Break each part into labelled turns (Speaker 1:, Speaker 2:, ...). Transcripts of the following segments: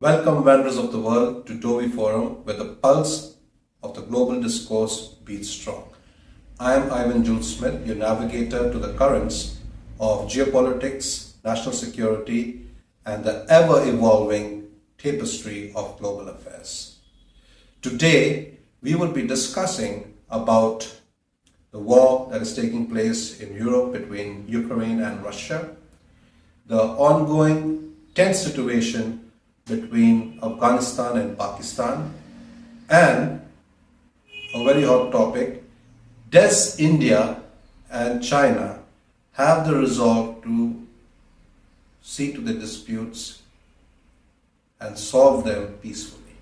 Speaker 1: Welcome wanderers of the world to Dovii Forum, where the pulse of the global discourse beats strong. I am Ivan Jules Smith, your navigator to the currents of geopolitics, national security, and the ever-evolving tapestry of global affairs. Today, we will be discussing about the war that is taking place in Europe between Ukraine and Russia, the ongoing tense situation between Afghanistan and Pakistan, and a very hot topic, does India and China have the resolve to see to the disputes and solve them peacefully?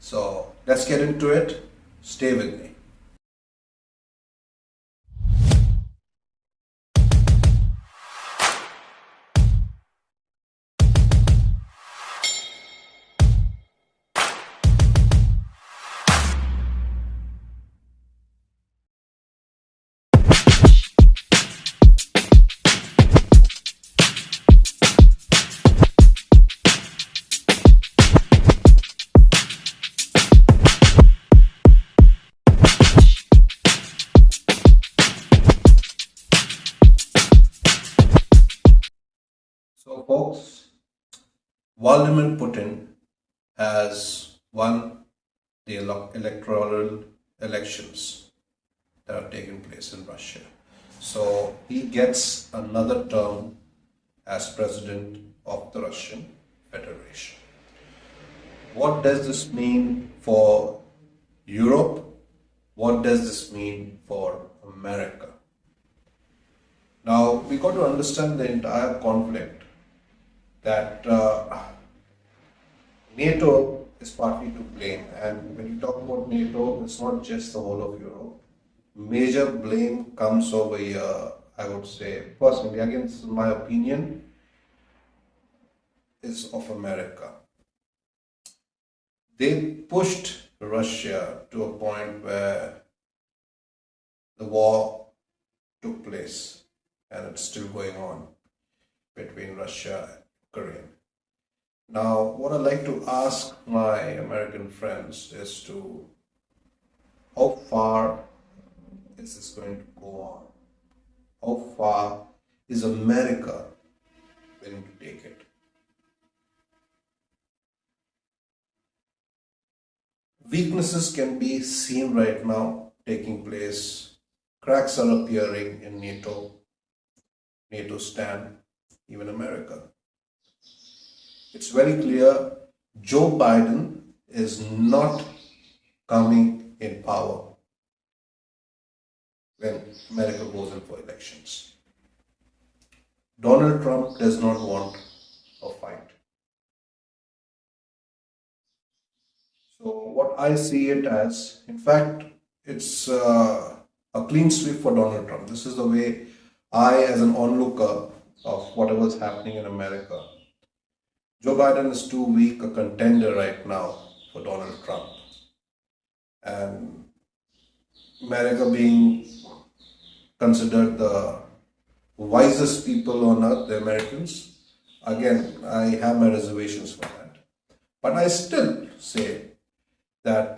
Speaker 1: So let's get into it. Stay with me. So folks, Vladimir Putin has won the electoral elections that have taken place in Russia. So he gets another term as president of the Russian Federation. What does this mean for Europe? What does this mean for America? Now, we got to understand the entire conflict that NATO is partly to blame, and when you talk about NATO, it's not just the whole of Europe. Major blame comes over here, I would say, personally, again, this is my opinion, is of America. They pushed Russia to a point where the war took place, and it's still going on between Russia and Ukraine. Now, what I'd like to ask my American friends is to how far is this going to go on? How far is America willing to take it? Weaknesses can be seen right now taking place. Cracks are appearing in NATO stand, even America. It's very clear Joe Biden is not coming in power when America goes in for elections. Donald Trump does not want a fight. So what I see it as, in fact, it's a clean sweep for Donald Trump. This is the way I, as an onlooker of whatever's happening in America, Joe Biden is too weak a contender right now for Donald Trump. And America being considered the wisest people on earth, the Americans, again, I have my reservations for that. But I still say that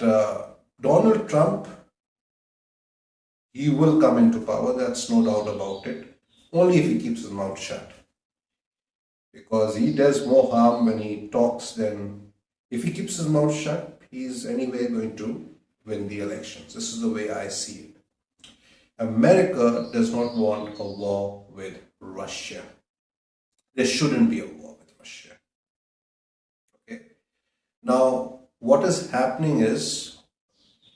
Speaker 1: Donald Trump, he will come into power, that's no doubt about it, only if he keeps his mouth shut. Because he does more harm when he talks than if he keeps his mouth shut, he's anyway going to win the elections. This is the way I see it. America does not want a war with Russia. There shouldn't be a war with Russia. Okay. Now, what is happening is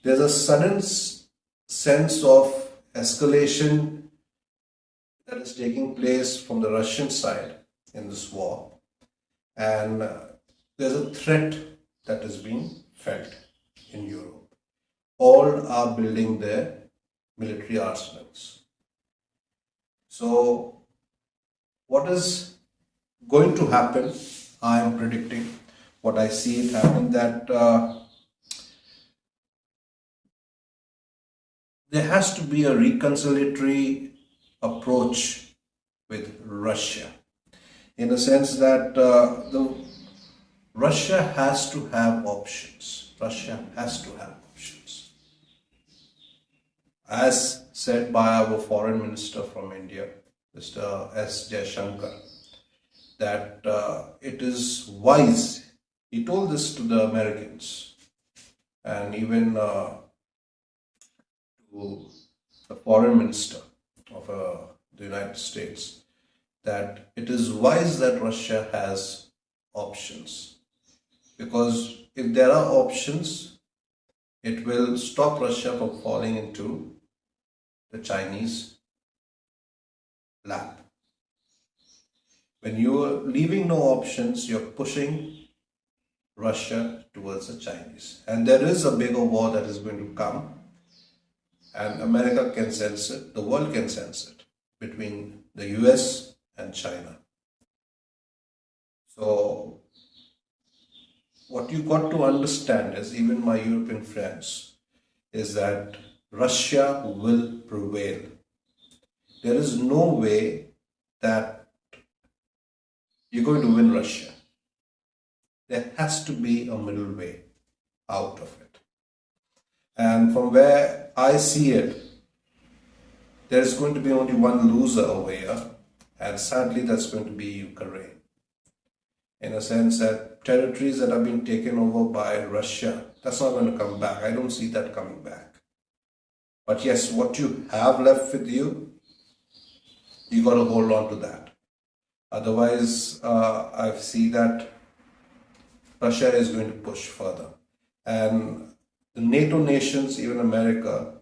Speaker 1: there's a sudden sense of escalation that is taking place from the Russian side in this war, and there's a threat that is being felt in Europe. All are building their military arsenals. So what is going to happen, I am predicting, what I see it happen, that there has to be a reconciliatory approach with Russia, in the sense that the Russia has to have options. Russia has to have options. As said by our foreign minister from India, Mr. S. Jaishankar, that it is wise. He told this to the Americans and even to the foreign minister of the United States, that it is wise that Russia has options, because if there are options, it will stop Russia from falling into the Chinese lap. When you are leaving no options, you're pushing Russia towards the Chinese. And there is a bigger war that is going to come, and America can sense it, the world can sense it, between the US and China. So what you got to understand is, even my European friends, is that Russia will prevail. There is no way that you're going to win Russia. There has to be a middle way out of it. And from where I see it, there's going to be only one loser over here, and sadly that's going to be Ukraine. In a sense that territories that have been taken over by Russia, that's not going to come back. I don't see that coming back. But yes, what you have left with you, you got to hold on to that. Otherwise, I see that Russia is going to push further. And the NATO nations, even America,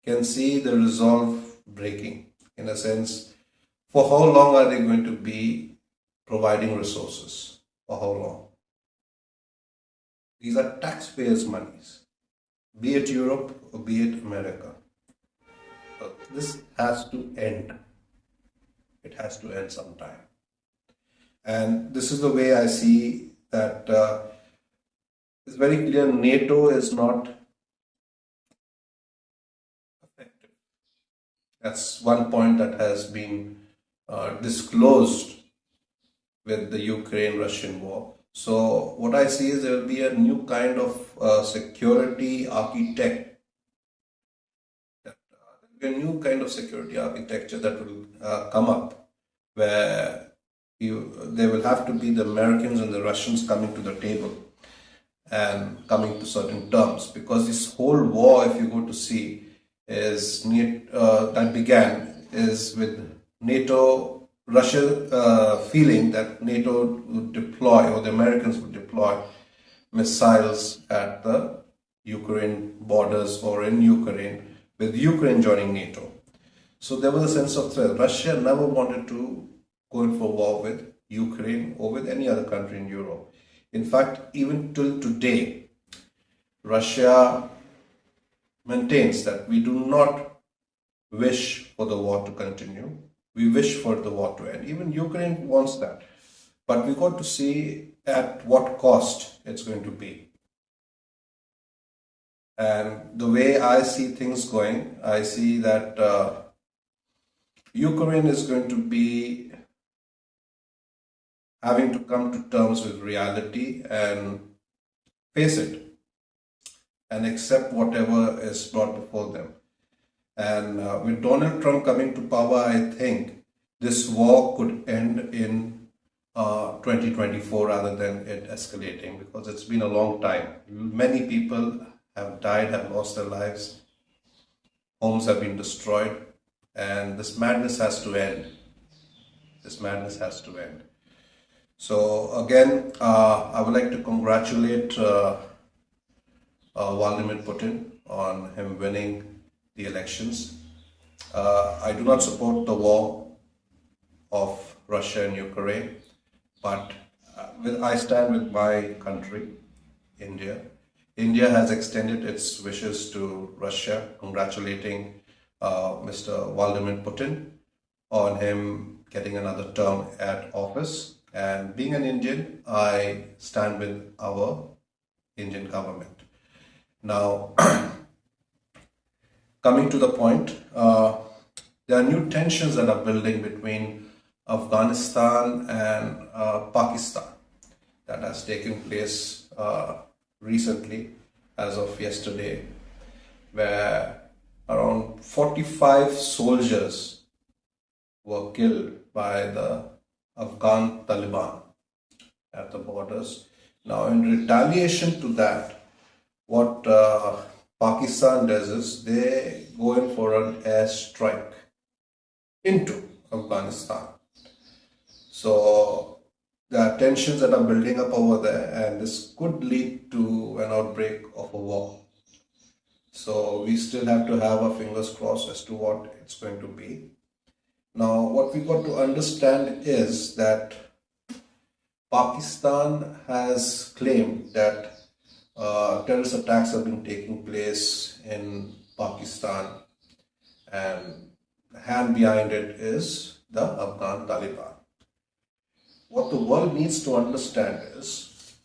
Speaker 1: can see the resolve breaking. In a sense, for how long are they going to be providing resources? For how long? These are taxpayers' monies, be it Europe or be it America. So this has to end. It has to end sometime. And this is the way I see that it's very clear NATO is not effective. That's one point that has been disclosed with the Ukraine-Russian war. So what I see is there will be a new kind of security architect. A new kind of security architecture that will come up, where there will have to be the Americans and the Russians coming to the table and coming to certain terms, because this whole war, if you go to see, is that began is with NATO, Russia feeling that NATO would deploy, or the Americans would deploy missiles at the Ukraine borders or in Ukraine, with Ukraine joining NATO. So there was a sense of threat. Russia never wanted to go in for war with Ukraine or with any other country in Europe. In fact, even till today, Russia maintains that we do not wish for the war to continue. We wish for the war to end. Even Ukraine wants that. But we got to see at what cost it's going to be. And the way I see things going, I see that Ukraine is going to be having to come to terms with reality and face it and accept whatever is brought before them. And with Donald Trump coming to power, I think this war could end in 2024 rather than it escalating, because it's been a long time. Many people have died, have lost their lives, homes have been destroyed, and this madness has to end. This madness has to end. So again, I would like to congratulate Vladimir Putin on him winning the elections. I do not support the war of Russia and Ukraine, but I stand with my country, India. India has extended its wishes to Russia, congratulating Mr. Vladimir Putin on him getting another term at office. And being an Indian, I stand with our Indian government. Now, coming to the point, there are new tensions that are building between Afghanistan and Pakistan. that has taken place recently, as of yesterday, where around 45 soldiers were killed by the Afghan Taliban at the borders. Now, in retaliation to that, what Pakistan does is they go in for an airstrike into Afghanistan. So there are tensions that are building up over there, and this could lead to an outbreak of a war. So we still have to have our fingers crossed as to what it's going to be. Now, what we got to understand is that Pakistan has claimed that terrorist attacks have been taking place in Pakistan, and the hand behind it is the Afghan Taliban. What the world needs to understand is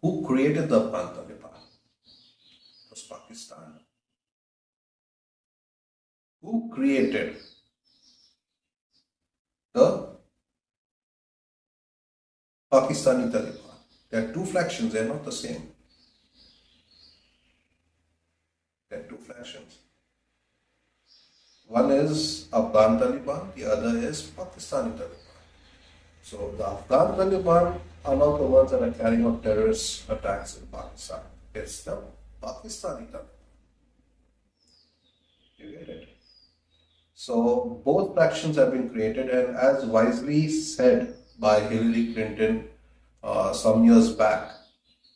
Speaker 1: who created the Afghan Taliban? It was Pakistan. Who created the Pakistani Taliban? There are two factions, they are not the same. There are two factions. One is Afghan Taliban, the other is Pakistani Taliban. So the Afghan Taliban are not the ones that are carrying out terrorist attacks in Pakistan. It's the Pakistani Taliban. You get it? So both factions have been created, and as wisely said by Hillary Clinton some years back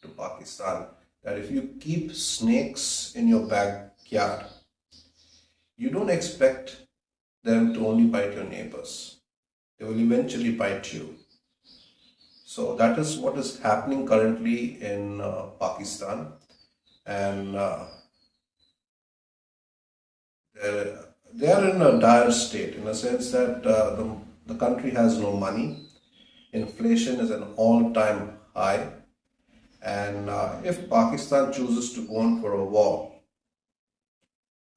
Speaker 1: to Pakistan, that if you keep snakes in your backyard, you don't expect them to only bite your neighbors. They will eventually bite you. So that is what is happening currently in Pakistan, and they are in a dire state, in a sense that the country has no money. Inflation is an all-time high, and if Pakistan chooses to go on for a war,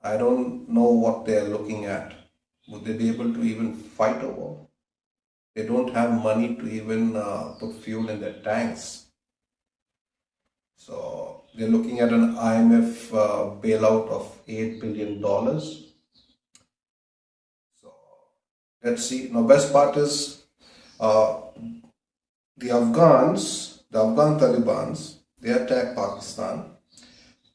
Speaker 1: I don't know what they are looking at. Would they be able to even fight a war? They don't have money to even put fuel in their tanks. So they're looking at an IMF bailout of $8 billion. So let's see. Now, best part is the Afghan Talibans, they attack Pakistan.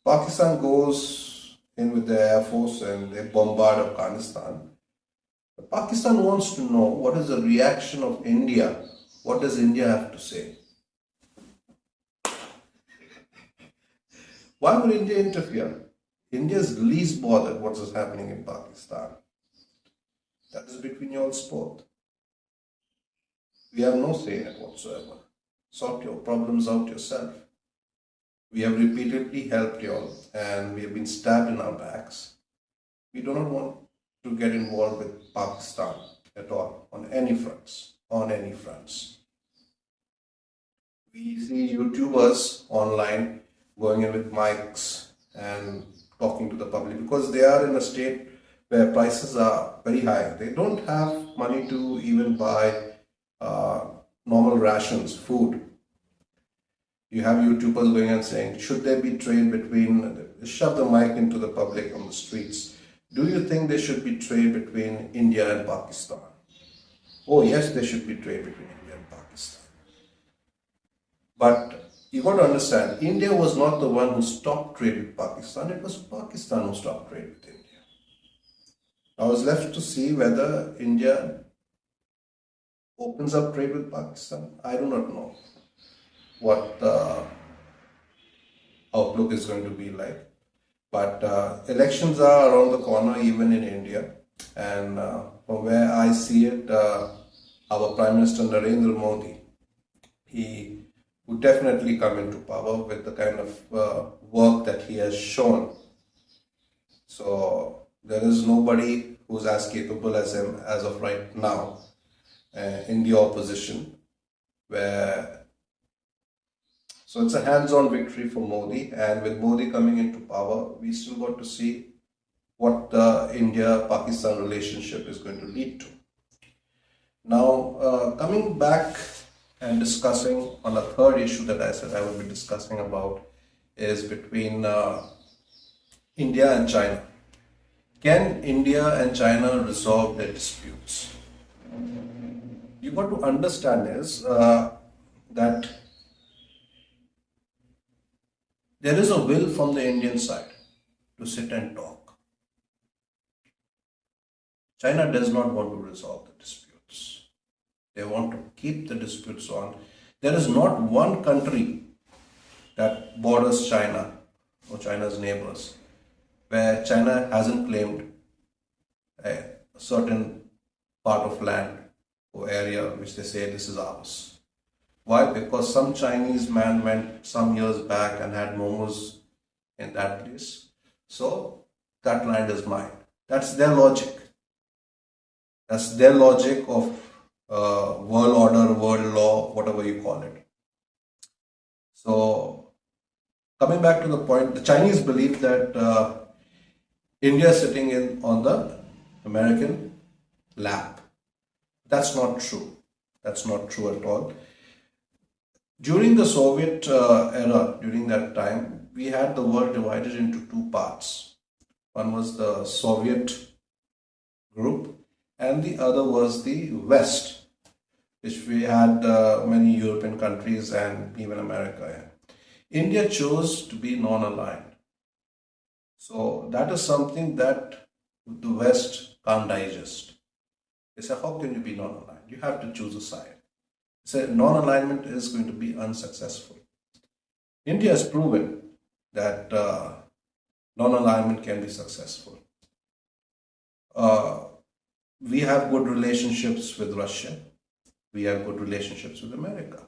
Speaker 1: Pakistan goes in with their air force and they bombard Afghanistan. But Pakistan wants to know what is the reaction of India. What does India have to say? Why would India interfere? India is least bothered what is happening in Pakistan. That is between you all both. We have no say in it whatsoever. Sort your problems out yourself. We have repeatedly helped you all, and we have been stabbed in our backs. We do not want to get involved with Pakistan at all, on any fronts. We see YouTubers online going in with mics and talking to the public because they are in a state where prices are very high. They don't have money to even buy normal rations, food. You have YouTubers going and saying, should there be trade between, shove the mic into the public on the streets. Do you think there should be trade between India and Pakistan? Oh yes, there should be trade between India and Pakistan. But you got to understand, India was not the one who stopped trade with Pakistan. It was Pakistan who stopped trade with India. I was left to see whether India opens up trade with Pakistan. I do not know what the outlook is going to be like. But elections are around the corner even in India. And from where I see it, our Prime Minister Narendra Modi, he would definitely come into power with the kind of work that he has shown. So there is nobody who's as capable as him as of right now in the opposition. So it's a hands-on victory for Modi, and with Modi coming into power, we still got to see what the India-Pakistan relationship is going to lead to. Now, coming back and discussing on a third issue that I said I would be discussing about is between India and China. Can India and China resolve their disputes? You got to understand is that there is a will from the Indian side to sit and talk. China does not want to resolve the disputes. They want to keep the disputes on. There is not one country that borders China or China's neighbors where China hasn't claimed a certain part of land or area which they say this is ours. Why? Because some Chinese man went some years back and had momos in that place. So that land is mine. That's their logic. That's their logic of world order, world law, whatever you call it. So coming back to the point, the Chinese believe that India is sitting on the American lap. That's not true. That's not true at all. During the Soviet era, during that time, we had the world divided into two parts. One was the Soviet group and the other was the West, which we had many European countries and even America. India chose to be non-aligned. So that is something that the West can't digest. They say, how can you be non-aligned? You have to choose a side. They say non-alignment is going to be unsuccessful. India has proven that non-alignment can be successful. We have good relationships with Russia. We have good relationships with America.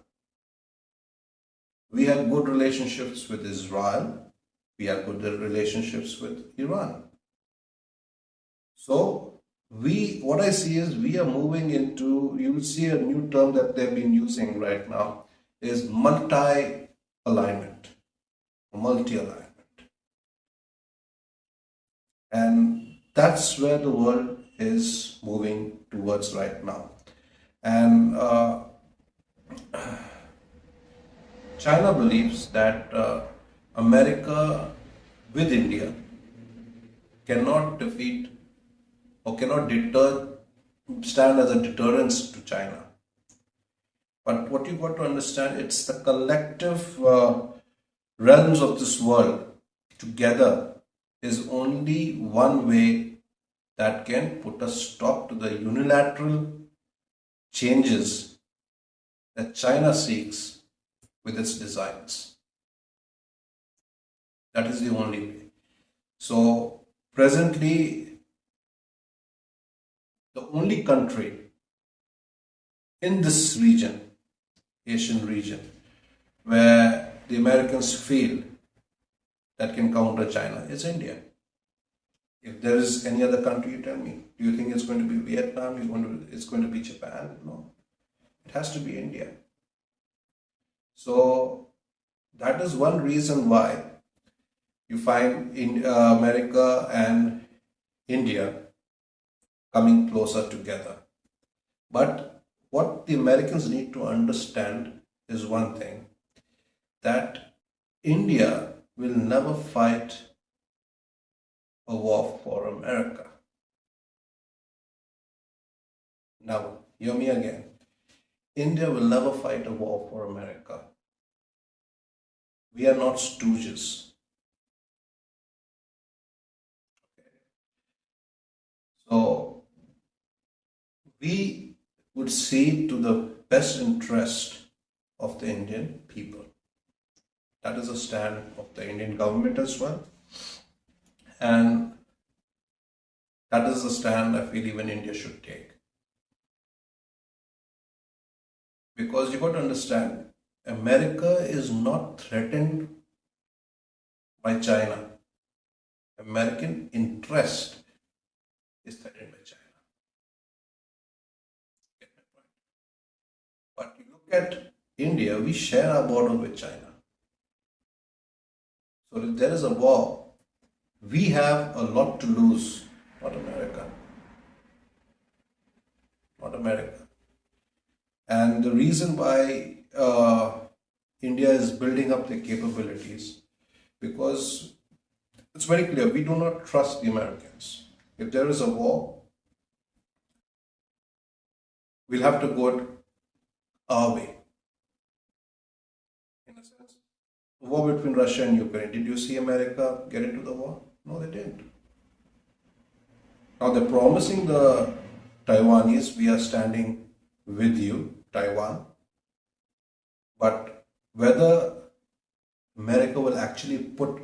Speaker 1: We have good relationships with Israel. We have good relationships with Iran. So what I see is we are moving into, you will see a new term that they've been using right now is multi-alignment, multi-alignment. And that's where the world is moving towards right now. And China believes that America with India cannot defeat or cannot stand as a deterrence to China. But what you got to understand, it's the collective realms of this world together is only one way that can put a stop to the unilateral changes that China seeks with its designs. That is the only way. So presently, the only country in this region, Asian region, where the Americans feel that can counter China is India. If there is any other country, you tell me. Do you think it's going to be Vietnam? It's going to be Japan? No. It has to be India. So that is one reason why you find America and India coming closer together. But what the Americans need to understand is one thing, that India will never fight a war for America. Now, hear me again. India will never fight a war for America. We are not stooges. So, we would see to the best interest of the Indian people. That is a stand of the Indian government as well. And that is the stand I feel even India should take. Because you got to understand, America is not threatened by China. American interest is threatened by China. Get my point? But you look at India, we share our border with China. So if there is a war, we have a lot to lose, not America. Not America. And the reason why India is building up their capabilities, because it's very clear we do not trust the Americans. If there is a war, we'll have to go it our way, in a sense. The war between Russia and Ukraine. Did you see America get into the war? No, they didn't. Now they're promising the Taiwanese, we are standing with you, Taiwan. But whether America will actually put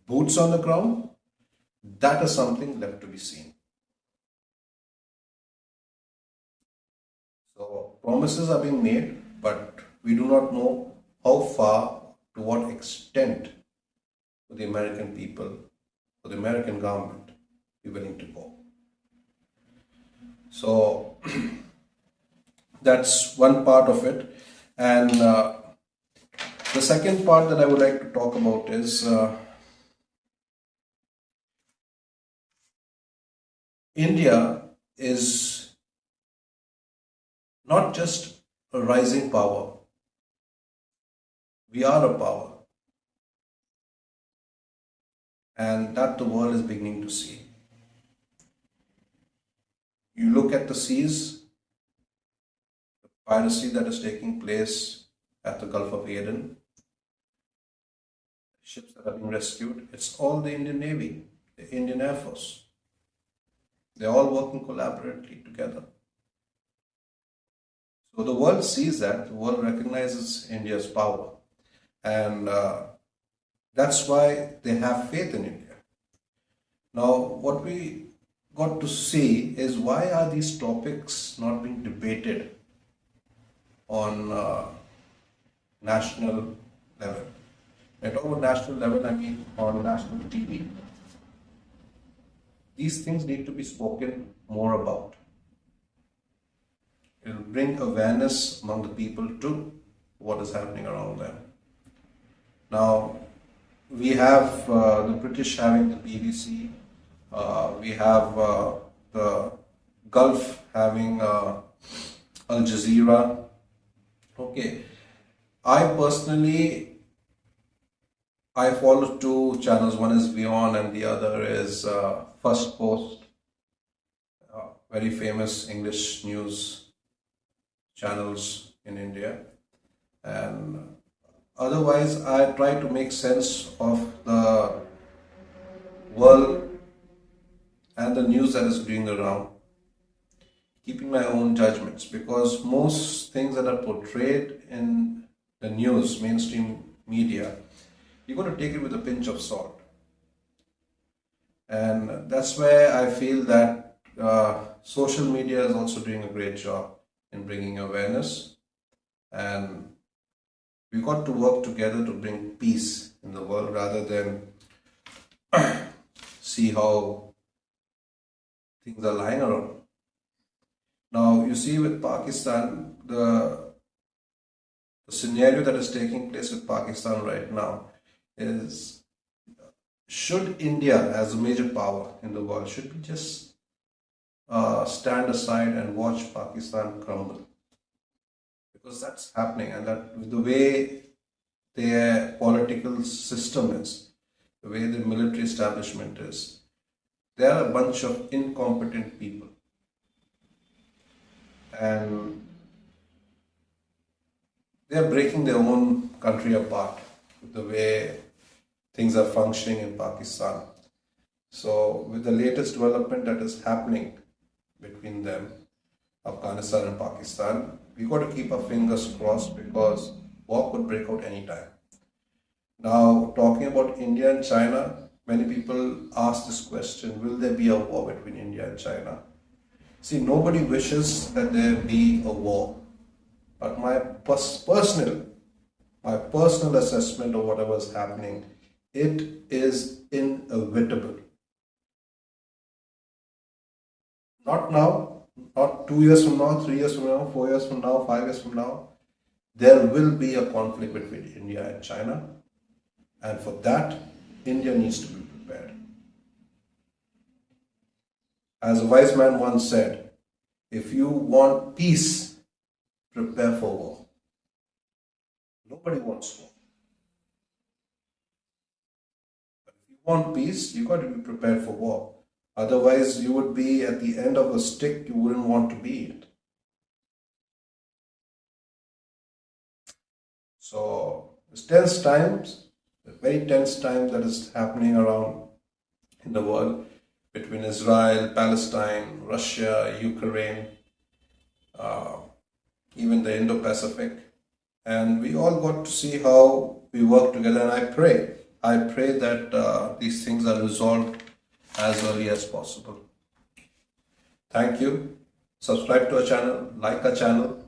Speaker 1: boots on the ground, that is something left to be seen. So promises are being made, but we do not know how far, to what extent will the American people, or the American government be willing to go. So that's one part of it. And the second part that I would like to talk about is India is not just a rising power. We are a power. And that the world is beginning to see. You look at the seas, the piracy that is taking place at the Gulf of Aden, ships that are being rescued, it's all the Indian Navy, the Indian Air Force. They're all working collaboratively together. So the world sees that, the world recognizes India's power, and that's why they have faith in India. Now, what we got to see is, why are these topics not being debated on national level? When I talk about national level, I mean on national TV. These things need to be spoken more about. It will bring awareness among the people to what is happening around them. Now, we have the British having the BBC, we have the Gulf having Al Jazeera. Okay, I follow two channels. One is Beyond and the other is First Post, very famous English news channels in India. And otherwise, I try to make sense of the world and the news that is going around, keeping my own judgments, because most things that are portrayed in the news, mainstream media, you've got to take it with a pinch of salt. And that's where I feel that social media is also doing a great job in bringing awareness, and we've got to work together to bring peace in the world rather than see how things are lying around. Now, you see with Pakistan, the scenario that is taking place with Pakistan right now is, should India, as a major power in the world, should we just stand aside and watch Pakistan crumble? Because that's happening, and that with the way their political system is, the way the military establishment is, they are a bunch of incompetent people. And they are breaking their own country apart with the way things are functioning in Pakistan. So with the latest development that is happening between them, Afghanistan and Pakistan, we got to keep our fingers crossed, because war could break out anytime. Now, talking about India and China, many people ask this question, will there be a war between India and China? See, nobody wishes that there be a war. But my personal assessment of whatever is happening, it is inevitable. Not now, not 2 years from now, 3 years from now, 4 years from now, 5 years from now. There will be a conflict between India and China. And for that, India needs to be prepared. As a wise man once said, if you want peace, prepare for war. Nobody wants war. But if you want peace, you got to be prepared for war. Otherwise, you would be at the end of a stick you wouldn't want to be at. So, it's tense times, a very tense time that is happening around in the world between Israel, Palestine, Russia, Ukraine, even the Indo-Pacific. And we all got to see how we work together. And I pray that these things are resolved as early as possible. Thank you. Subscribe to our channel, like our channel,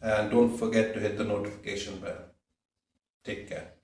Speaker 1: and don't forget to hit the notification bell. Take care.